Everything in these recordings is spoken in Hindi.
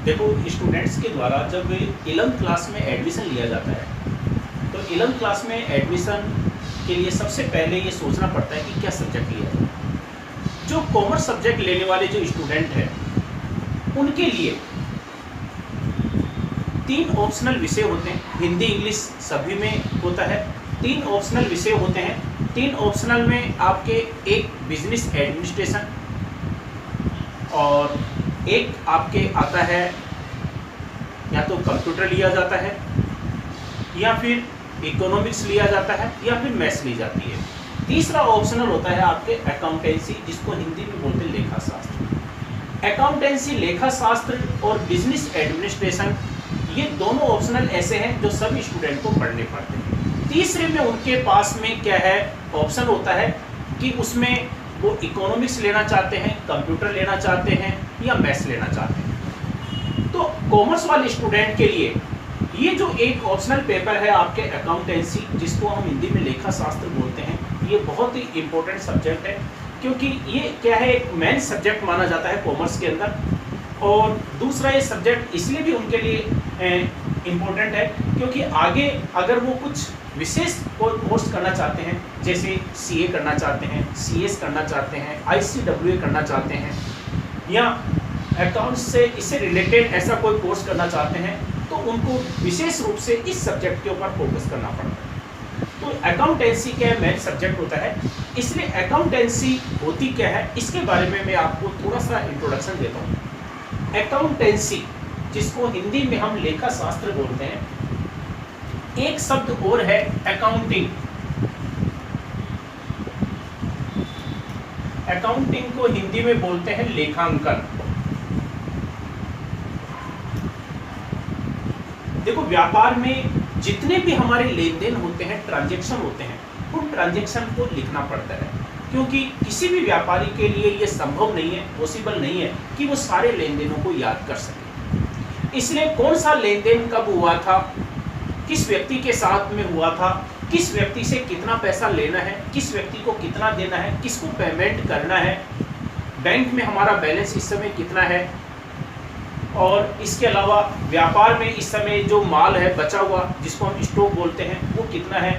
देखो, स्टूडेंट्स के द्वारा जब 11th क्लास में एडमिशन लिया जाता है तो 11th क्लास में एडमिशन के लिए सबसे पहले ये सोचना पड़ता है कि क्या सब्जेक्ट लिया जाए। जो कॉमर्स सब्जेक्ट लेने वाले जो स्टूडेंट हैं उनके लिए 3 ऑप्शनल विषय होते हैं। हिंदी इंग्लिश सभी में होता है। 3 ऑप्शनल विषय होते हैं। 3 ऑप्शनल में आपके एक बिजनेस एडमिनिस्ट्रेशन और एक आपके आता है या तो कंप्यूटर लिया जाता है या फिर इकोनॉमिक्स लिया जाता है या फिर मैथ्स ली जाती है। तीसरा ऑप्शनल होता है आपके अकाउंटेंसी, जिसको हिंदी में बोलते हैं लेखा शास्त्र। अकाउंटेंसी, लेखा शास्त्र और बिजनेस एडमिनिस्ट्रेशन, ये दोनों ऑप्शनल ऐसे हैं जो सभी स्टूडेंट को पढ़ने पड़ते हैं। तीसरे में उनके पास में क्या है, ऑप्शन होता है कि उसमें वो इकोनॉमिक्स लेना चाहते हैं, कंप्यूटर लेना चाहते हैं या मैथ्स लेना चाहते हैं। तो कॉमर्स वाले स्टूडेंट के लिए ये जो एक ऑप्शनल पेपर है आपके अकाउंटेंसी, जिसको हम हिंदी में लेखा शास्त्र बोलते हैं, ये बहुत ही इम्पोर्टेंट सब्जेक्ट है, क्योंकि ये क्या है, एक मेन सब्जेक्ट माना जाता है कॉमर्स के अंदर। और दूसरा ये सब्जेक्ट इसलिए भी उनके लिए इम्पोर्टेंट है क्योंकि आगे अगर वो कुछ विशेष कोर्स करना चाहते हैं, जैसे सीए करना चाहते हैं, सीएस करना चाहते हैं, आईसीडब्ल्यूए करना चाहते हैं या अकाउंट्स से इससे रिलेटेड ऐसा कोई कोर्स करना चाहते हैं, तो उनको विशेष रूप से इस सब्जेक्ट के ऊपर फोकस करना पड़ता है। तो अकाउंटेंसी क्या मेन सब्जेक्ट होता है, इसलिए अकाउंटेंसी होती क्या है इसके बारे में मैं आपको थोड़ा सा इंट्रोडक्शन देता हूँ। अकाउंटेंसी, जिसको हिंदी में हम लेखा शास्त्र बोलते हैं, एक शब्द और है अकाउंटिंग। अकाउंटिंग को हिंदी में बोलते हैं लेखांकन। देखो, व्यापार में जितने भी हमारे लेन देन होते हैं, ट्रांजैक्शन होते हैं, उन ट्रांजैक्शन को लिखना पड़ता है, क्योंकि किसी भी व्यापारी के लिए ये संभव नहीं है, पॉसिबल नहीं है कि वो सारे लेन देनों को याद कर सके। इसलिए कौन सा लेन देन कब हुआ था, किस व्यक्ति के साथ में हुआ था, किस व्यक्ति से कितना पैसा लेना है, किस व्यक्ति को कितना देना है, किसको पेमेंट करना है, बैंक में हमारा बैलेंस इस समय कितना है, और इसके अलावा व्यापार में इस समय जो माल है बचा हुआ, जिसको हम स्टॉक बोलते हैं, वो कितना है।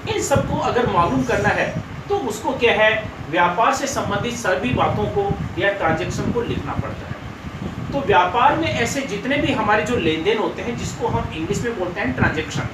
इन सबको अगर मालूम करना है तो उसको क्या है, व्यापार से संबंधित सभी बातों को या ट्रांजैक्शन को लिखना पड़ता है। तो व्यापार में ऐसे जितने भी हमारे जो लेन देन होते हैं, जिसको हम इंग्लिश में बोलते हैं ट्रांजैक्शन,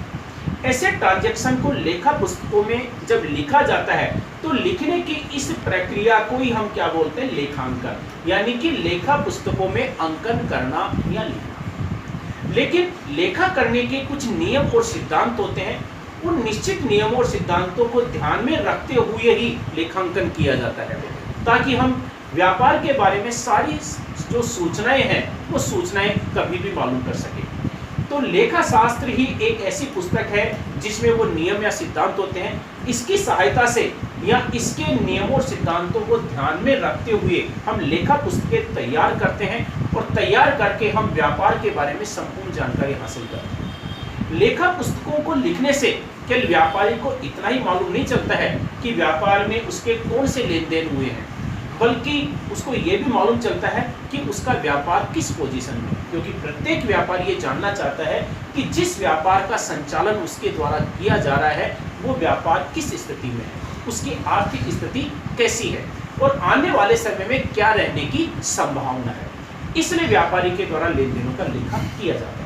ऐसे ट्रांजैक्शन को लेखा पुस्तकों में जब लिखा जाता है तो लिखने की इस प्रक्रिया को ही हम क्या बोलते हैं, लेखांकन, यानी कि लेखा पुस्तकों में अंकन करना या लिखना। लेकिन लेखा करने के कुछ नियम और सिद्धांत होते हैं, उन निश्चित नियमों और सिद्धांतों को ध्यान में रखते हुए ही लेखांकन किया जाता है, ताकि हम व्यापार के बारे में सारी जो सूचनाएं हैं वो सूचनाएं कभी भी मालूम कर सके। तो लेखा शास्त्र ही एक ऐसी पुस्तक है जिसमें वो नियम या सिद्धांत होते हैं। इसकी सहायता से या इसके नियमों और सिद्धांतों को ध्यान में रखते हुए हम लेखा पुस्तकें तैयार करते हैं और तैयार करके हम व्यापार के बारे में संपूर्ण जानकारी हासिल करते हैं। लेखा पुस्तकों को लिखने से केवल व्यापारी को इतना ही मालूम नहीं चलता है कि व्यापार में उसके कौन से लेन देन हुए हैं, बल्कि उसको ये भी मालूम चलता है कि उसका व्यापार किस पोजीशन में, क्योंकि प्रत्येक व्यापारी ये जानना चाहता है कि जिस व्यापार का संचालन उसके द्वारा किया जा रहा है वो व्यापार किस स्थिति में है, उसकी आर्थिक स्थिति कैसी है और आने वाले समय में क्या रहने की संभावना है। इसलिए व्यापारी के द्वारा लेन देनों का लेखा किया जाता है।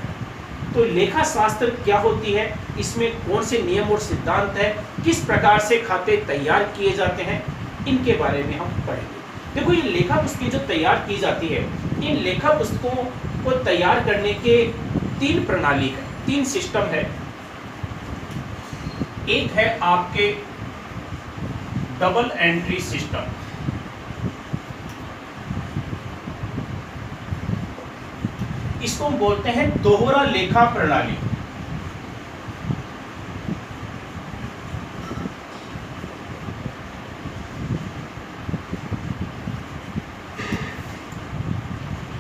तो लेखा शास्त्र क्या होती है, इसमें कौन से नियम और सिद्धांत है, किस प्रकार से खाते तैयार किए जाते हैं, इनके बारे में हम पढ़ेंगे। देखो, ये लेखा पुस्तकें जो तैयार की जाती है, इन लेखा पुस्तकों को तैयार करने के 3 प्रणाली है, 3 सिस्टम है। एक है आपके डबल एंट्री सिस्टम, इसको हम बोलते हैं दोहरा लेखा प्रणाली।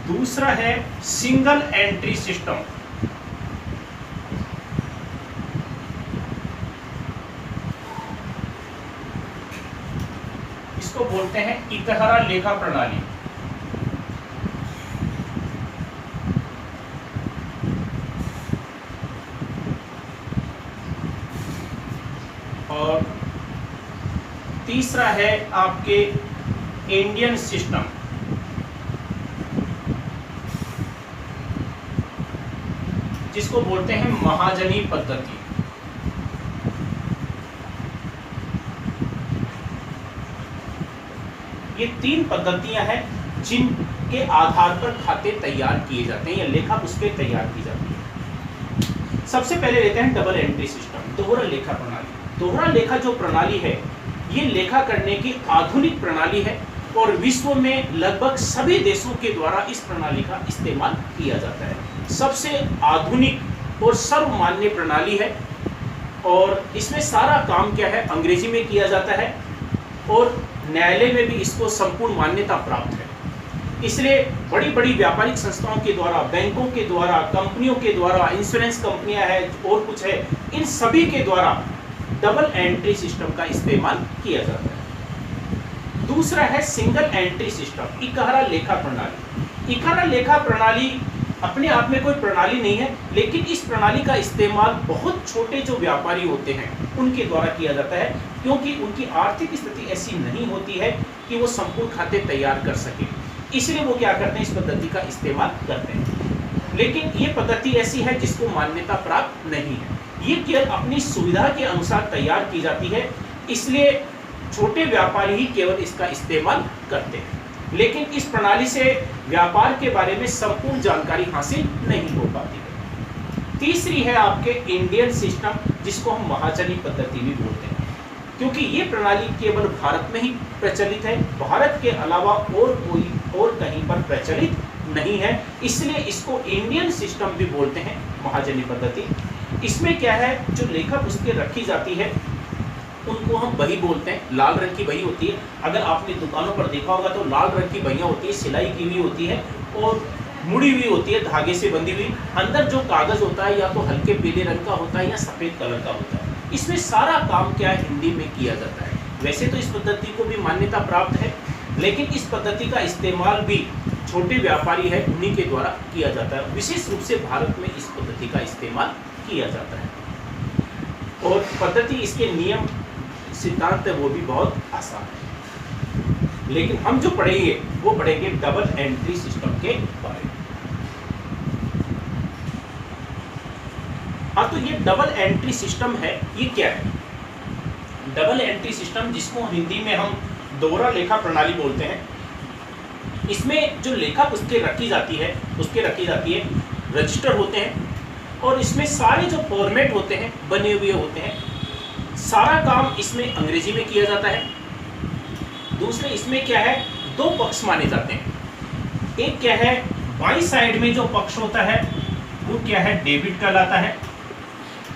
दूसरा है सिंगल एंट्री सिस्टम। इसको बोलते हैं इकहरा लेखा प्रणाली। तीसरा है आपके इंडियन सिस्टम, जिसको बोलते हैं महाजनी पद्धति। ये 3 पद्धतियां हैं जिनके आधार पर खाते तैयार किए जाते हैं या लेखा पुस्तकें तैयार की जाती है। सबसे पहले लेते हैं डबल एंट्री सिस्टम, दोहरा लेखा प्रणाली। दोहरा लेखा जो प्रणाली है, ये लेखा करने की आधुनिक प्रणाली है और विश्व में लगभग सभी देशों के द्वारा इस प्रणाली का इस्तेमाल किया जाता है। सबसे आधुनिक और सर्वमान्य प्रणाली है और इसमें सारा काम क्या है, अंग्रेजी में किया जाता है और न्यायालय में भी इसको संपूर्ण मान्यता प्राप्त है। इसलिए बड़ी बड़ी व्यापारिक संस्थाओं के द्वारा, बैंकों के द्वारा, कंपनियों के द्वारा, इंश्योरेंस कंपनियां हैं और कुछ है, इन सभी के द्वारा डबल एंट्री सिस्टम का इस्तेमाल किया जाता है। दूसरा है सिंगल एंट्री सिस्टम, इकहरा लेखा प्रणाली। इकहरा लेखा प्रणाली अपने आप में कोई प्रणाली नहीं है, लेकिन इस प्रणाली का इस्तेमाल बहुत छोटे जो व्यापारी होते हैं उनके द्वारा किया जाता है, क्योंकि उनकी आर्थिक स्थिति ऐसी नहीं होती है कि वो संपूर्ण खाते तैयार कर सके। इसलिए वो क्या करते हैं, इस पद्धति का इस्तेमाल करते हैं। लेकिन ये पद्धति ऐसी है जिसको मान्यता प्राप्त नहीं है, ये केवल अपनी सुविधा के अनुसार तैयार की जाती है, इसलिए छोटे व्यापारी ही केवल इसका इस्तेमाल करते हैं। लेकिन इस प्रणाली से व्यापार के बारे में संपूर्ण जानकारी हासिल नहीं हो पाती है। तीसरी है आपके इंडियन सिस्टम, जिसको हम महाजनी पद्धति भी बोलते हैं, क्योंकि ये प्रणाली केवल भारत में ही प्रचलित है, भारत के अलावा और कहीं पर प्रचलित नहीं है, इसलिए इसको इंडियन सिस्टम भी बोलते हैं, महाजनी पद्धति। इसमें क्या है, जो लेखा पुस्तकें रखी जाती है उनको हम बही बोलते हैं। लाल रंग की बही होती है, अगर आपने दुकानों पर देखा होगा तो लाल रंग की बहियाँ होती है, सिलाई की हुई होती है और मुड़ी हुई होती है, धागे से बंधी हुई। अंदर जो कागज होता है या तो हल्के पीले रंग का होता है या सफ़ेद कलर का होता है। इसमें सारा काम क्या है, हिंदी में किया जाता है। वैसे तो इस पद्धति को भी मान्यता प्राप्त है, लेकिन इस पद्धति का इस्तेमाल भी छोटे व्यापारी है उन्हीं के द्वारा किया जाता है। विशेष रूप से भारत में इस पद्धति का इस्तेमाल किया जाता है और पद्धति, इसके नियम सिद्धांत है वो भी बहुत आसान है। लेकिन हम जो पढ़ेंगे वो पढ़ेंगे डबल एंट्री सिस्टम के बारे में। हाँ, तो ये डबल एंट्री सिस्टम है, ये क्या है? डबल एंट्री सिस्टम, जिसको हिंदी में हम दोहरा लेखा प्रणाली बोलते हैं, इसमें जो लेखा पुस्तकें रखी जाती है, रजिस्टर होते हैं और इसमें सारे जो फॉर्मेट होते हैं बने हुए होते हैं। सारा काम इसमें अंग्रेजी में किया जाता है। दूसरे इसमें क्या है, 2 पक्ष माने जाते हैं। एक क्या है, बाईं साइड में जो पक्ष होता है वो क्या है, डेबिट कहलाता है,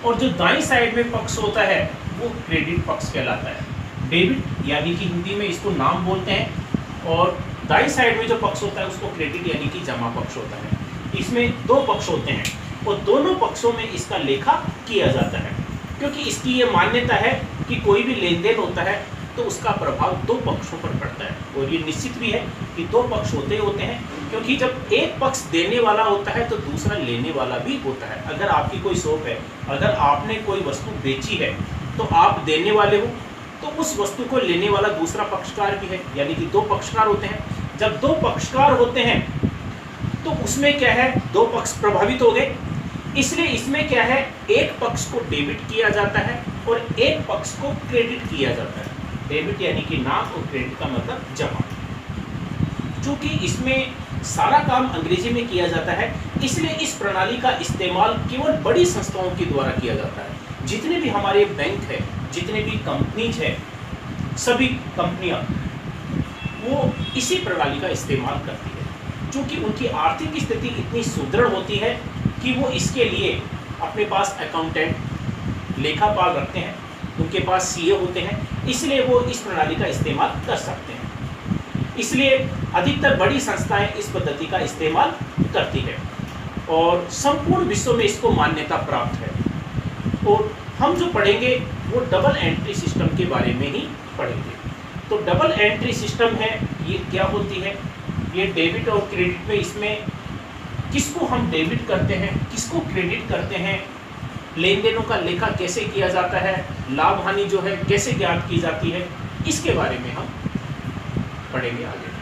और जो दाईं साइड में पक्ष होता है वो क्रेडिट पक्ष कहलाता है। डेबिट यानी कि हिंदी में इसको नाम बोलते हैं और दाईं साइड में जो पक्ष होता है उसको क्रेडिट यानी कि जमा पक्ष होता है। इसमें 2 पक्ष होते हैं और दोनों पक्षों में इसका लेखा किया जाता है, क्योंकि इसकी ये मान्यता है कि कोई भी लेन देन होता है तो उसका प्रभाव 2 पक्षों पर पड़ता है। और ये निश्चित भी है कि 2 पक्ष होते हैं, क्योंकि जब एक पक्ष देने वाला होता है तो दूसरा लेने वाला भी होता है। अगर आपकी कोई शॉप है, अगर आपने कोई वस्तु बेची है तो आप देने वाले हो, तो उस वस्तु को लेने वाला दूसरा पक्षकार भी है, यानी कि 2 पक्षकार होते हैं। जब 2 पक्षकार होते हैं तो उसमें क्या है, 2 पक्ष प्रभावित हो गए, इसलिए इसमें क्या है, एक पक्ष को डेबिट किया जाता है और एक पक्ष को क्रेडिट किया जाता है। डेबिट यानी कि नाम और क्रेडिट का मतलब जमा। चूंकि इसमें सारा काम अंग्रेजी में किया जाता है, इसलिए इस प्रणाली का इस्तेमाल केवल बड़ी संस्थाओं के द्वारा किया जाता है। जितने भी हमारे बैंक है, जितने भी कंपनीज है, सभी कंपनियां वो इसी प्रणाली का इस्तेमाल करती है। चूंकि उनकी आर्थिक स्थिति इतनी सुदृढ़ होती है कि वो इसके लिए अपने पास अकाउंटेंट, लेखापाल रखते हैं, उनके पास सीए होते हैं, इसलिए वो इस प्रणाली का इस्तेमाल कर सकते हैं। इसलिए अधिकतर बड़ी संस्थाएं इस पद्धति का इस्तेमाल करती है और संपूर्ण विश्व में इसको मान्यता प्राप्त है। और हम जो पढ़ेंगे वो डबल एंट्री सिस्टम के बारे में ही पढ़ेंगे। तो डबल एंट्री सिस्टम है, ये क्या होती है, ये डेबिट और क्रेडिट में, इसमें किसको हम डेबिट करते हैं, किसको क्रेडिट करते हैं, लेन देनों का लेखा कैसे किया जाता है, लाभ हानि जो है कैसे ज्ञात की जाती है, इसके बारे में हम पढ़ेंगे आगे।